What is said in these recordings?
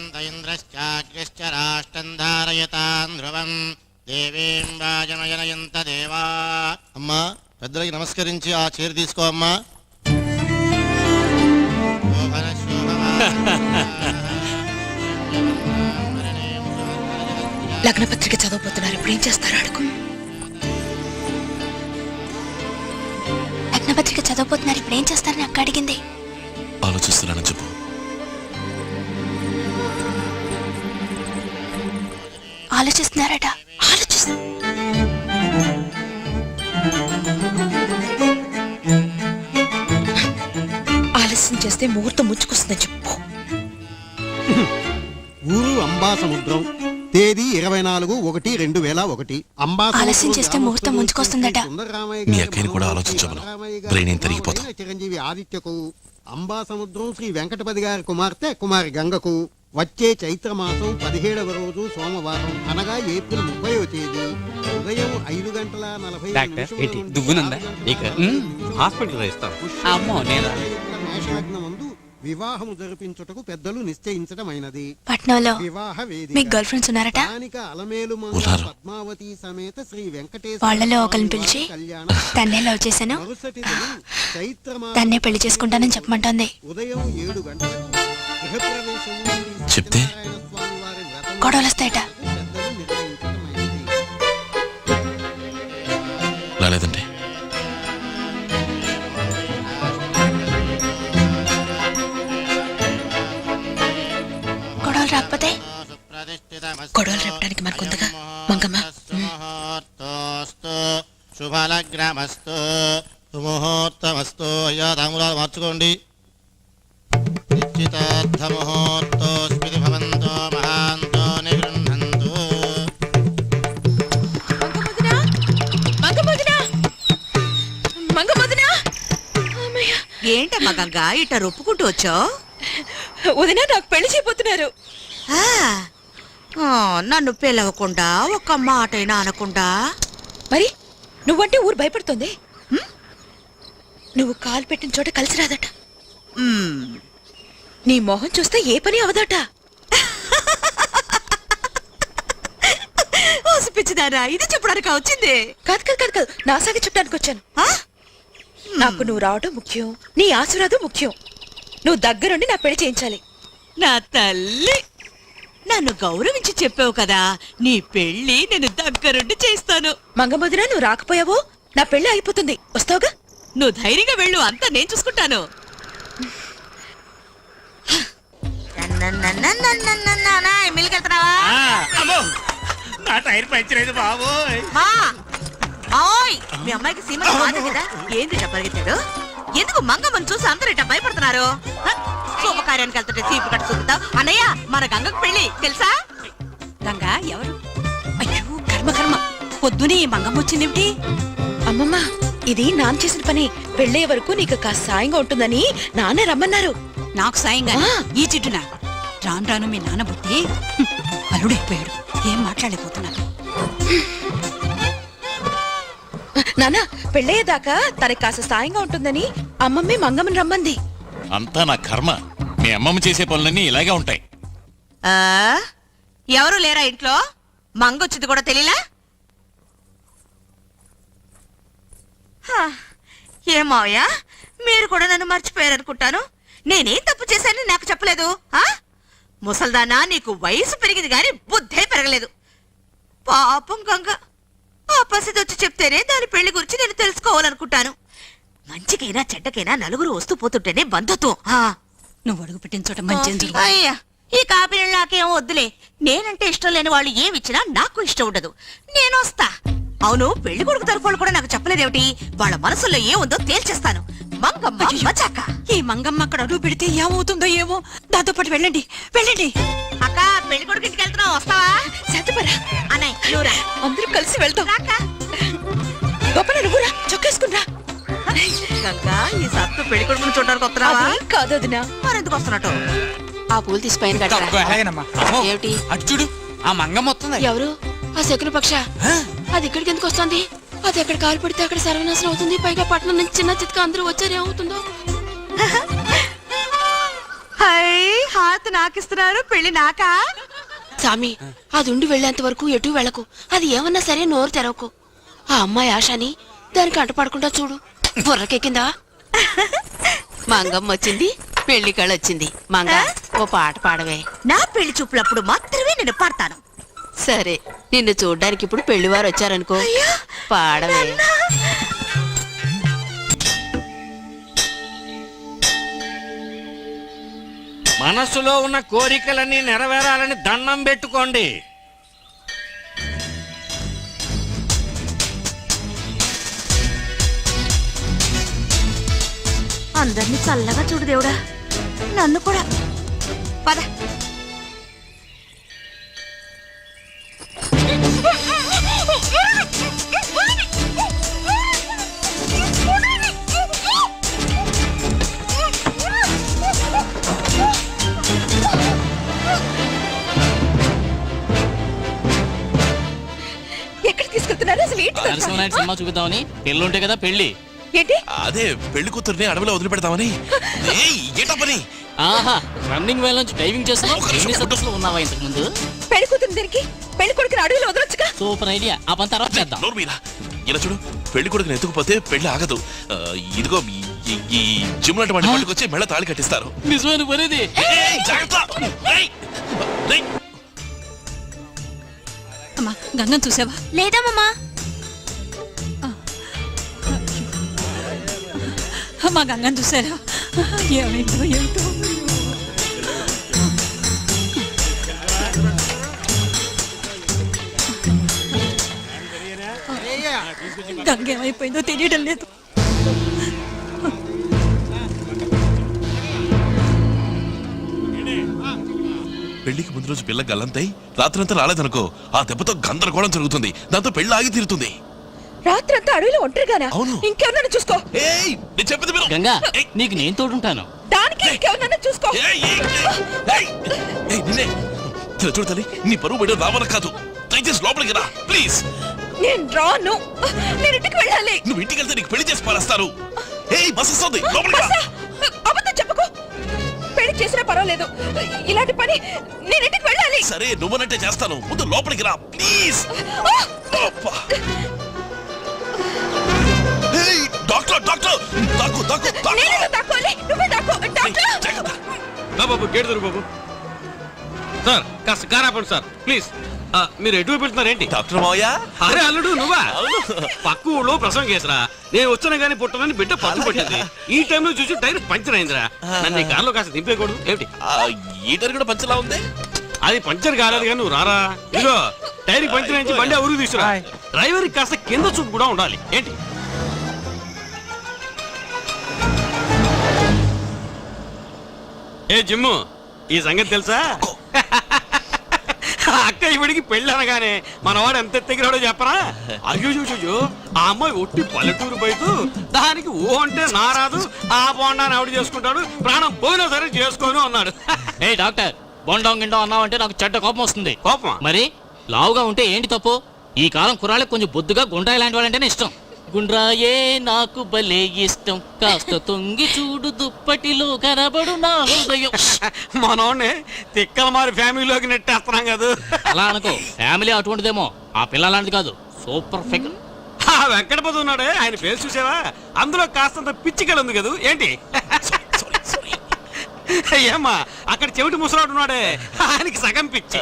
అభవంత ఇంద్రశ్చాగ్నిశ్చ రాష్ట్రం ధారయతాన్ ధ్రువం దేవీం వాజమయనయంత దేవా. అమ్మా పెద్దలకి నమస్కరించి ఆ చీర తీసుకో అమ్మా. లగ్న పత్రిక చదవబోతున్నారు, ఇప్పుడు ఏం చేస్తారు అడుగు. లగ్న పత్రిక చదవబోతున్నారు, ఇప్పుడు ఏం చేస్తారని అక్క అడిగింది. ఆలోచిస్తున్నానని చెప్పు. ఆలోచిస్తున్నారట. ఆలస్యం చేస్తే ముహూర్తం ముచ్చుకొస్తుందని చెప్పు. ఊరు అంబాసముద్రం, తేదీ 24/1/2001. ఆలస్యం చేస్తే ముహూర్తం ముంచుకొస్తుందట. మీ అక్కని కూడా ఆలోచించమను, బ్రెయిన్ ఏం తిరిగిపోతాం. చిరంజీవి ఆదిత్యకు, అంబాసముద్రం శ్రీ వెంకటపతి గారి కుమార్తె కుమారి గంగకు వచ్చే చైత్రమాసం 17వ రోజు సోమవారం అనగా ఏప్రిల్ 30వ తేదీ ఉదయం 5:45 మేషలగ్నమందు వివాహము జరిపించుటకు పెద్దలు నిశ్చయించటమైనది. పట్నంలో వివాహ వేదిక మీకు గర్ల్ ఫ్రెండ్స్ ఉన్నారట. అలమేలు పద్మావతి సమేత శ్రీ వెంకటేశ్వర వాళ్ళలో ఒకరిని పిలిచి తన్నే లవ్ చేశాను, తన్నే పెళ్లి చేసుకుంటానని చెప్పమంటోంది. ఉదయం 7 గంటలకు గృహప్రవేశం చెప్తే గొడవలు వస్తాయట. రాలేదంటే గొడవలు రాకపోతే గొడవలు రేపడానికి మనకుందిగా మంగమ్మ. శుభలగ్నమస్తు సుముహూర్తమస్తు. అయ్యా తాంబూలాలు మార్చుకోండి. నిశ్చితార్థముహూర్తోస్మితి భవంతో మహాంతో నిగృహంతు. ఏంటమ్మా గంగా ఇట్లా రొప్పుకుంటూ వచ్చావు? వదినా నాకు పెళ్లి చేయబోతున్నారు. నన్ను పిలవకుండా ఒక్క మాటైనా అనకుండా. మరి నువ్వంటే ఊరు భయపడుతుంది. నువ్వు కాలు పెట్టిన చోట కలిసి రాదట. నీ మొహం చూస్తే ఏ పని అవదట. పిచ్చిదారా, ఇది చెప్పడానికి వచ్చింది? కాదు కాదు కాదు కాదు, నా సాగి చెప్పడానికి వచ్చాను. నాకు నువ్వు రావడం ముఖ్యం, నీ ఆశీర్వాదం ముఖ్యం. నువ్వు దగ్గరుండి నా పెళ్లి చేయించాలి. నా తల్లి, నన్ను గౌరవించి చెప్పావు కదా, నీ పెళ్లి నేను దగ్గరుండి చేస్తాను. మంగమదిన నువ్వు రాకపోయావో నా పెళ్లి అయిపోతుంది. వస్తావుగా? నువ్వు ధైర్యంగా వెళ్ళు, అంతా నేను చూసుకుంటాను. నా టైర్ పంచలేదు బాబోయ్. మీ అమ్మాయికి సీమ కాదు కదా, ఏంది పరిగెత్తాడు? ఎందుకు మంగమ్మని చూసి అందరూ ఇట్లా భయపడుతున్నారు? శుభకార్యానికి వెళ్తుంటే సీపు కట్టు చూపుతావు. అన్నయ్య, మన గంగకు పెళ్లి తెలుసా? గంగా ఎవరు? అయ్యో కర్మ కర్మ, పొద్దునే మంగమ్మ వచ్చిందేమిటి? అమ్మమ్మ, ఇది నాన్న చేసిన పని. పెళ్ళే వరకు నీకు కాస్త సాయంగా ఉంటుందని నాన్నే రమ్మన్నారు. నాకు సాయంగా? ఈ చిట్టునా? రాను రాను మీ నాన్న బుద్ధి అల్లుడైపోయాడు. ఏం మాట్లాడలేకపోతున్నాను. నాన్న, పెళ్ళయ్యేదాకా తనకి కాస్త సాయంగా ఉంటుందని అమ్మమ్మే మంగమ్మని రమ్మంది. అంతా నా కర్మ. మీ అమ్మమ్మ చేసే పనులన్నీ ఇలాగే ఉంటాయి. ఎవరు లేరా ఇంట్లో? మంగొచ్చింది కూడా తెలియలా? ఏమావయ్యా, మీరు కూడా నన్ను మర్చిపోయారనుకుంటాను. నేనేం తప్పు చేశానని నాకు చెప్పలేదు. ముసల్దానా, నీకు వయసు పెరిగింది గాని బుద్ధే పెరగలేదు. పాపం గంగ, ఆ పసిది వచ్చి చెప్తేనే దాని పెళ్లి గురించి నేను తెలుసుకోవాలనుకుంటాను. మంచికైనా చెడ్డకైనా నలుగురు వస్తూ పోతుంటేనే బంధుత్వం. నువ్వు అడుగు పెట్టిన చోట మంచి. అయ్యా, ఈ కాపీ నాకేం వద్దులే. నేనంటే ఇష్టం లేని వాళ్ళు ఏమిచ్చినా నాకు ఇష్టం ఉండదు. నేను వస్తా. అవును, పెళ్లి కొడుకు తరఫు కూడా నాకు చెప్పలేదేమిటి? వాళ్ళ మనసులో ఏముందో తేల్చేస్తాను. మంగమ్మ మచాక. ఈ మంగమ్మ అక్కడ అడుగు పెడితే ఏమవుతుందో ఏమో. దాంతో పాటు వెళ్ళండి వెళ్ళండి. అక్క, పెళ్లి కొడుకు ఇంటికి వెళ్తున్నావు, వస్తావా? సత్యపరా అన్నయ్య, నువ్వురా, అందరూ కలిసి వెళ్తాం. గొప్ప నువ్వురా, చొక్కేసుకున్నా. గంగా, ఈ సత్తు పెళ్లి కొడుకుని చూడడానికి వస్తున్నావా? కాదు వదినా. మరెందుకు వస్తున్నట్టు? ఆ పూలు తీసి పైన ఏమిటి? అటు చూడు, ఆ మంగమ్మ వస్తుంది. ఎవరు? ఆ శకున పక్ష. అది ఇక్కడికి ఎందుకు వస్తుంది? అది ఎక్కడ కాలు పడితే అక్కడ సర్వనాశనం అవుతుంది. పైగా పట్టణం నుంచి చిన్న చిత్క అందరూ వచ్చారు, ఏమవుతుందో. హాత్ నాకిస్తున్నారు, పెళ్లి నాకా? సామి అది ఉండి వెళ్ళేంత వరకు ఎటు వెళ్ళకు. అది ఏమన్నా సరే నోరు తెరవకు. ఆ అమ్మాయి ఆశని దానికి అంటపడకుండా చూడు. బుర్రకెక్కిందా? మంగమ్మ వచ్చింది, పెళ్లి కళ వచ్చింది. మంగ ఓ పాట పాడవే. నా పెళ్లి చూపులప్పుడు మాత్రమే నేను పాడతాను. సరే, నిన్ను చూడ్డానికి ఇప్పుడు పెళ్లివారు వచ్చారనుకో, పాడవే. మనసులో ఉన్న కోరికలన్నీ నెరవేరాలని దండం పెట్టుకోండి. అందరినీ చల్లగా చూడు దేవుడా, నన్ను కూడా. పద. ఎక్కడ తీసుకెళ్తున్నారు అసలు? ఏంటి ఇదంతా? నరసింహనాయుడు సినిమా చూపిద్దామని పెళ్ళి ఉంటే కదా పెళ్లి. ఏంటి? అదే పెళ్లి కూతుర్ని అడవిలో వదిలిపెడతామని. ఏటా పని? ఆహా, రన్నింగ్ వేల నుంచి డైవింగ్ చేస్తున్నావు. ఎన్ని సదస్సులు ఉన్నావా ఇంతకు ముందు? పెళ్లి కూతురు దీనికి పెళ్లి కొడుకుని అడవిలో వదలొచ్చుగా. Super idea. ఆ పని తర్వాత చేద్దాం. నోరు మీరా. ఇలా చూడు, పెళ్లి కొడుకుని ఎత్తుకుపోతే పెళ్లి ఆగదు. ఇదిగో ఈ జిమ్ లాంటి వాటి పట్టుకొచ్చి మెళ్ళ తాళి కట్టిస్తారు. నిజమైన పనేది. అమ్మా, గంగం చూసావా? లేదమ్మా. అమ్మా, గంగం చూసారా? ఏమిటో ఏమిటో. గంగ ఏమైపోయిందో తెలియడం లేదు. పెళ్లికి ముందు రోజు పిల్ల గల్లంతై రాత్రంతా రాలేదనుకో, ఆ దెబ్బతో గందరగోళం జరుగుతుంది. దాంతో పెళ్లి ఆగి తీరుతుంది. రాత్రంతా అడవిలో ఒంటరిగానా? అవును. ఇంకెవరన్నా చూసుకో. ఏయ్, నేను చెప్పేది విను. గంగా, నీకు నేను తోడుంటాను. దానికి ఇంకెవరన్నా చూసుకో. నిన్నే చూడు తల్లి, నీ పరువు బయట రావన కాదు. దయచేసి లోపలికి రా ప్లీజ్. నేను రాను. నేను ఇంటికి వెళ్ళాలి. నువ్వు ఇంటికి వెళ్తే నీకు పెళ్లి చేసి పారేస్తారు. ఏయ్, బస్ వస్తుంది, లోపలికి రా. అబద్ధం చెప్పుకో. పెళ్లి చేసినా పర్వాలేదు, ఇలాంటి పని నేను ఇంటికి వెళ్ళాలి. సరే, నువ్వనంటే చేస్తాను. ముందు లోపలికి రా ప్లీజ్. ఏయ్, డాక్టర్ డాక్టర్, దాక్కు దాక్కు దాక్కు. నేను దాక్కోవాలి, నువ్వే దాక్కో. డాక్టర్, జాగ్రత్త. బాబు గేట్ దొరు బాబు. సార్ కాస్త కారాపండి సార్ ప్లీజ్. మీరు ఎటువైపు వెళ్తున్నారు ఏంటి? డాక్టర్ మావయ్య. అరే అల్లుడు నువ్వా? పక్క ఊళ్ళో ప్రసవం కేసురా. నేను వచ్చాను కానీ పుట్టనని బిడ్డ పట్టు పట్టింది. ఈ టైంలో చూసి టైర్ పంచర్ అయిందిరా. నన్ను ఈ కార్లో కాస్త దింపేయకూడదు ఏమిటి? ఈటర్ కూడా పంచలా ఉంది. అది పంచర్ కాలేదు కానీ నువ్వు రారా. ఇదిగో టైర్ పంచర్ అయించి బండి ఆ ఊరికి తీసుకురా. డ్రైవర్ కాస్త కింద చూపు కూడా ఉండాలి ఏంటి? ఏ జిమ్ము, ఈ సంగతి తెలుసా? అక్క ఇవిడికి పెళ్ళి అనగానే మనవాడు ఎంత ఎత్తగిరాడో చెప్పరా? అయ్యో, ఆ అమ్మాయి ఒట్టి పల్లెటూరు బయట, దానికి ఓ అంటే నారాదు, ఆ బోండాన్ని ఆవిడ చేసుకుంటాడు, ప్రాణం పోయినా సరే చేసుకోను అన్నాడు. ఏ డాక్టర్, బొండం గిండం అన్నావంటే నాకు చెడ్డ కోపం వస్తుంది. కోపమా? మరి లావుగా ఉంటే ఏంటి తప్పు? ఈ కాలం కుర్రాళ్ళకి కొంచెం బొద్దుగా గుండ్రాయి లాంటి వాళ్ళంటేనే ఇష్టం. గుండ్రాయే నాకు భలే ఇష్టం, కాస్త తొంగి చూడు దుప్పటిలో కనబడు నా హృదయం. మనోడిని తిక్కల మారి ఫ్యామిలీలోకి నెట్టేస్తున్నాం కదా. అలా అనుకో, ఫ్యామిలీ అటువంటిదేమో. ఆ పిల్ల లాంటిది కాదు, సూపర్ ఫిగర్. ఆ వెంకటపతి ఉన్నాడే, ఆయన పేరు చూసావా? అందులో కాస్తంత పిచ్చికలు ఉంది కదా ఏంటి? ఏమ్మా, అక్కడ చెవిటి ముసలాడు ఉన్నాడే, ఆయనకి సగం పిచ్చి.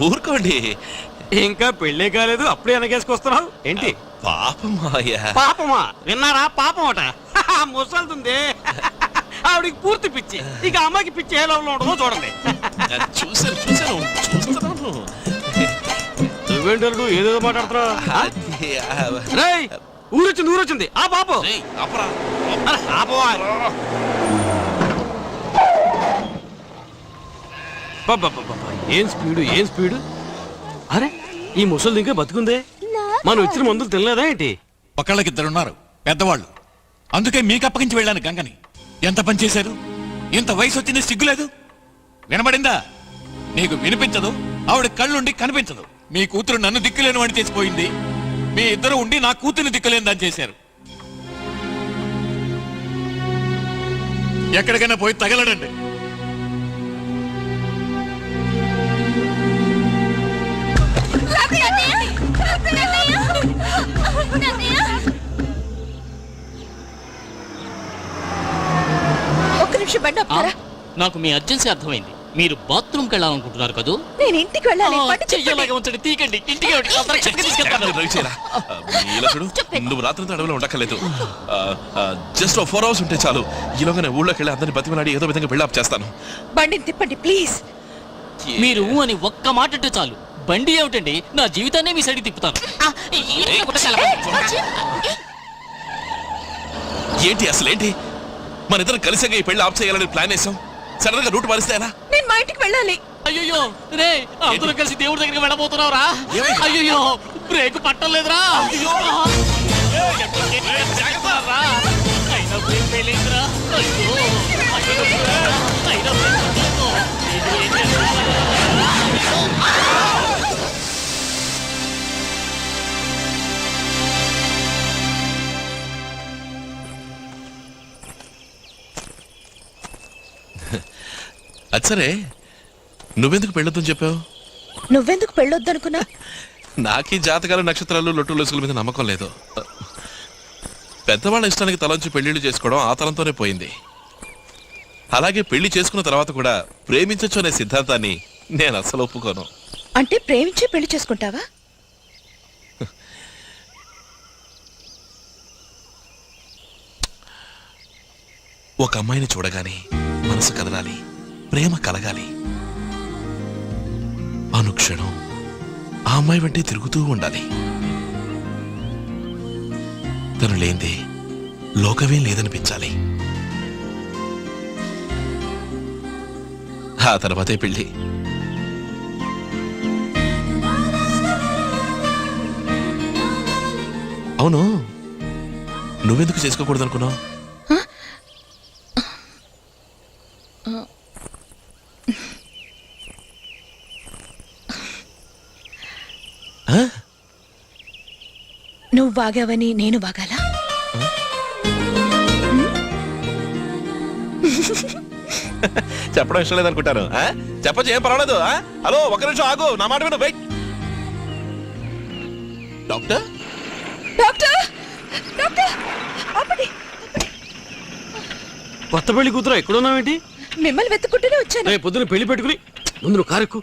ఊరుకోండి, ఇంకా పెళ్ళే కాలేదు అప్పుడే వెనకేసుకొస్తున్నావు ఏంటి? పాపం మావయ్య. పాపమా? విన్నారా? పాపం అట ముసలుతుంది. ఆవిడికి పూర్తి పిచ్చి. ఇక అమ్మాయికి పిచ్చి ఏ లెవెల్లో ఉంటుందో చూడండి. చూస్తున్నాను. నువ్వేంటారు ఏదేదో మాట్లాడుతున్నావు? రేయ్, ఊరొచ్చింది ఆ పాపం. ఏం స్పీడు. అరే, ఈ ముసలి ఇంకా బతుకుందే. మనం ఇచ్చిన మందులు తినలేదా ఏంటి? ఒకళ్ళకిద్దరున్నారు పెద్దవాళ్ళు, అందుకే మీకు అప్పగించి వెళ్ళాను గంగని. ఎంత పని చేశారు? ఇంత వయసు వచ్చింది, సిగ్గులేదు? వినబడిందా? నీకు వినిపించదు, ఆవిడ కళ్ళుండి కనిపించదు. మీ కూతురు నన్ను దిక్కులేని వాడిని చేసిపోయింది, మీ ఇద్దరు ఉండి నా కూతుర్ని దిక్కులేని దాన్ని చేశారు. ఎక్కడికైనా పోయి తగలడండి. ఒక్క నిమిషం బండి ఆపుతారా? నాకు మీ అర్జెన్సీ అర్థమైంది. మీరు బాత్రూమ్కి వెళ్ళాలనుకుంటున్నారు కదూ? నేను ఇంటికి వెళ్ళాలి. బండి చెప్పండి. చెయ్యలాగా ఉంచండి, తీకండి. ఇంటికి తీసుకెళ్తాను. నువ్వు రాత్రి అడవిలో ఉండక్కర్లేదు. జస్ట్ 4 hours ఉంటే చాలు. ఈలోగానే ఊళ్ళోకి వెళ్ళి అందరిని బతిమలాడి ఏదో విధంగా బిల్డప్ చేస్తాను. బండిని తిప్పండి ప్లీజ్. మీరు అని ఒక్క మాట అంటే చాలు. బండి ఏమిటండి, నా జీవితాన్ని మీ సైడ్కి తిప్పుతాను. ఏంటి అసలేంటి? మన ఇద్దరం కలిసిగా ఈ పెళ్లి ఆఫ్ చేయాలని ప్లాన్ వేసాం. సడన్ గా రూట్ మారిస్తే ఎలా? నేను మా ఇంటికి వెళ్ళాలి. అయ్యో రే, అందరూ కలిసి దేవుడి దగ్గరికి వెళ్ళబోతున్నావురా? అయ్యో బ్రేక్ పట్టలేదురా. అయినా బ్రేక్ వేయలేదురా. అయ్యో అయినా అది సరే, నువ్వెందుకు పెళ్ళొద్దని చెప్పావు? నువ్వెందుకు పెళ్ళొద్దనుకున్నా? నాకీ జాతకాలు నక్షత్రాలు లొట్టు లొసుగుల మీద నమ్మకం లేదు. పెద్దవాళ్ళ ఇష్టానికి తలంచి పెళ్లిళ్ళు చేసుకోవడం ఆ తలంతోనే పోయింది. అలాగే పెళ్లి చేసుకున్న తర్వాత కూడా ప్రేమించచ్చు అనే సిద్ధాంతాన్ని నేను అసలు ఒప్పుకోను. అంటే ప్రేమించి పెళ్లి చేసుకుంటావా? ఒక అమ్మాయిని చూడగానే మనసు కదలాలి, ప్రేమ కలగాలి. అనుక్షణం ఆ అమ్మాయి వెంటే తిరుగుతూ ఉండాలి. తను లేందే లోకమేం లేదనిపించాలి. ఆ తర్వాతే పెళ్ళి. అవును, నువ్వెందుకు చేసుకోకూడదు అనుకున్నావు? నువ్వు బాగావని నేను బాగాలా? చెప్పడం ఇష్టం లేదనుకుంటాను. చెప్పచ్చు, ఏం పర్వాలేదు. హలో, ఒక నిమిషం ఆగు, నా మాట విను. వెయిట్. డాక్టర్ డాక్టర్ డాక్టర్ ఆపండి. కొత్త పెళ్లి కూతురు ఎక్కడున్నావేంటి? మిమ్మల్ని వెతుక్కుంటూనే వచ్చాను. రేపు పొద్దున పెళ్లి పెట్టుకుని ముందు నువ్వు కారెక్కు.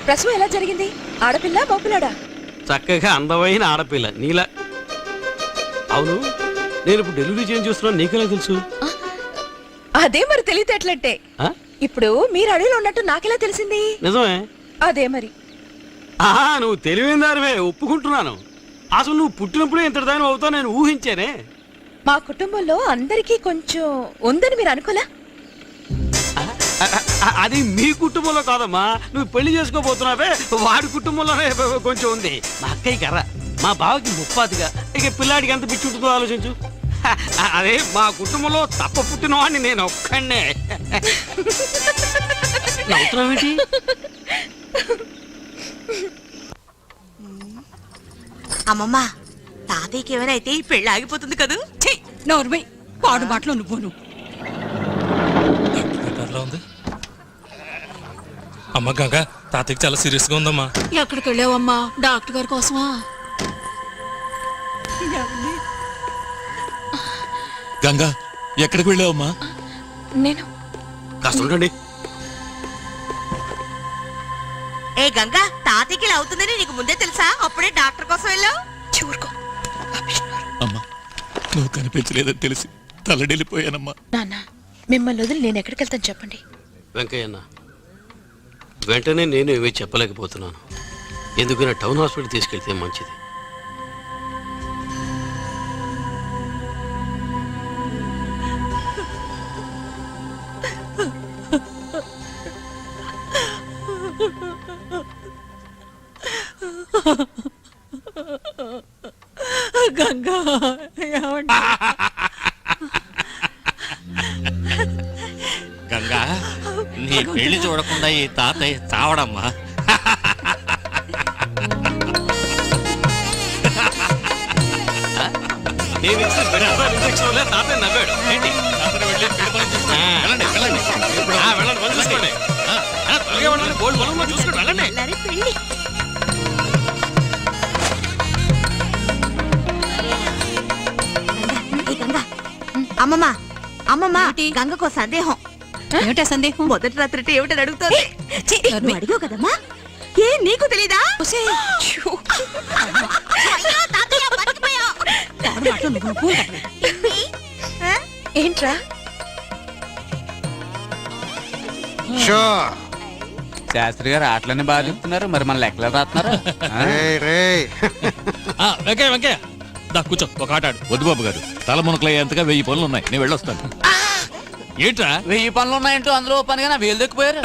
ప్రసవం ఎలా జరిగింది? ఆడపిల్ల మగపిల్లాడా? చక్కగా అందమైన ఆడపిల్ల నీలా. అవును, నేను ఇప్పుడు డెలివరీ చేంజ్ చేస్తున్నాను, నీకెలా తెలుసు? అదే మరి తెలియటట్లంటే. ఇప్పుడు మీరు అడవిలో ఉన్నట్టు నాకెలా తెలిసింది? నిజమే. అదే మరి. నువ్వు తెలివైన దానివే, ఒప్పుకుంటున్నాను. అసలు నువ్వు పుట్టినప్పుడే ఇంత దాని అవుతావు నేను ఊహించానే. మా కుటుంబంలో అందరికీ కొంచెం ఉందని మీరు అనుకోలే? అది మీ కుటుంబంలో కాదమ్మా, నువ్వు పెళ్లి చేసుకోబోతున్నావే వాడి కుటుంబంలోనే కొంచెం ఉంది. మా అక్కయ్య కర్ర, మా బావకి ముప్పాతిగా, ఇక పిల్లాడికి ఎంత పిచ్చి ఉంటుందో ఆలోచించు. అదే మా కుటుంబంలో తప్ప పుట్టిన వాడిని నేను ఒక్కడే. నవ్వుతున్నావేంటి? అమ్మమ్మ, తాతయ్యకి ఏమైనా అయితే ఈ పెళ్లి ఆగిపోతుంది కదూ? నోర్మై పాడు మాటలో నువ్వును. ఉంది అమ్మ గంగ, తాతయ్యకి చాలా సీరియస్ గా ఉందమ్మా. ఎక్కడికి వెళ్ళావమ్మా? డాక్టర్ గారి కోసమా? గంగా, ఎక్కడికి వెళ్ళావమ్మా? నేను కాస్త ఉండండి. ఏ గంగా, తాతయ్యకి ఇలా అవుతుందని నీకు ముందే తెలుసా? అప్పుడే డాక్టర్ కోసం వెళ్ళావు? చూరుకో. అమ్మా, నువ్వు కనిపించలేదని తెలిసి తలడిల్లిపోయానమ్మా. నాన్న, మిమ్మల్ని వదిలి నేను ఎక్కడికి వెళ్తాను చెప్పండి. వెంకయ్యన్న, వెంటనే నేను ఏమీ చెప్పలేకపోతున్నాను. ఎందుకైనా టౌన్ హాస్పిటల్ తీసుకెళ్తే మంచిది. గంగా, గంగా, నీ పెళ్లి చూడకుండా ఈ తాతయ్య చావడమ్మా. నేను ఇచ్చిన బెనాజాల్ ఇంజెక్షన్ వల్ల తాతయ్య నవ్వాడు. ఏంటి అందరూ వెళ్ళి పెళ్లి పనులు చూసుకోండి. వెళ్ళండి వెళ్ళండి వెళ్ళండి పని చూసుకోండి. త్వరగా వెళ్ళండి, బోల్డ్ పనులు ఉన్నాయి, చూసుకోండి వెళ్ళండి. పెళ్ళి అమ్మమ్మ అమ్మమ్మ గంగకో సందేహం. ఏమిటా సందేహం? మొదటి రాత్రి ఏమిటని అడుగుతుంది. నువ్వు అడిగావు కదమ్మా, ఏ నీకు తెలీదా? అయ్యో, తాతయ్య, మర్చిపోయావు. ఆ? ఏంట్రా? శాస్త్రి గారు ఆటలన్నీ బాగా చెప్తున్నారు, మరి మన లెక్కలు రాస్తున్నారు. వెంకయ్య వెంకయ్య దా కూర్చో, ఒక ఆట ఆడు. వద్దు బాబు గారు, తల మునకలయ్యేంతగా 1000 పనులు ఉన్నాయి, నేను వెళ్ళొస్తాను. ఏంట్రా 1000 పనులు ఉన్నాయంటూ అందులో పనిగా నా వేలు దొక్కిపోయారు.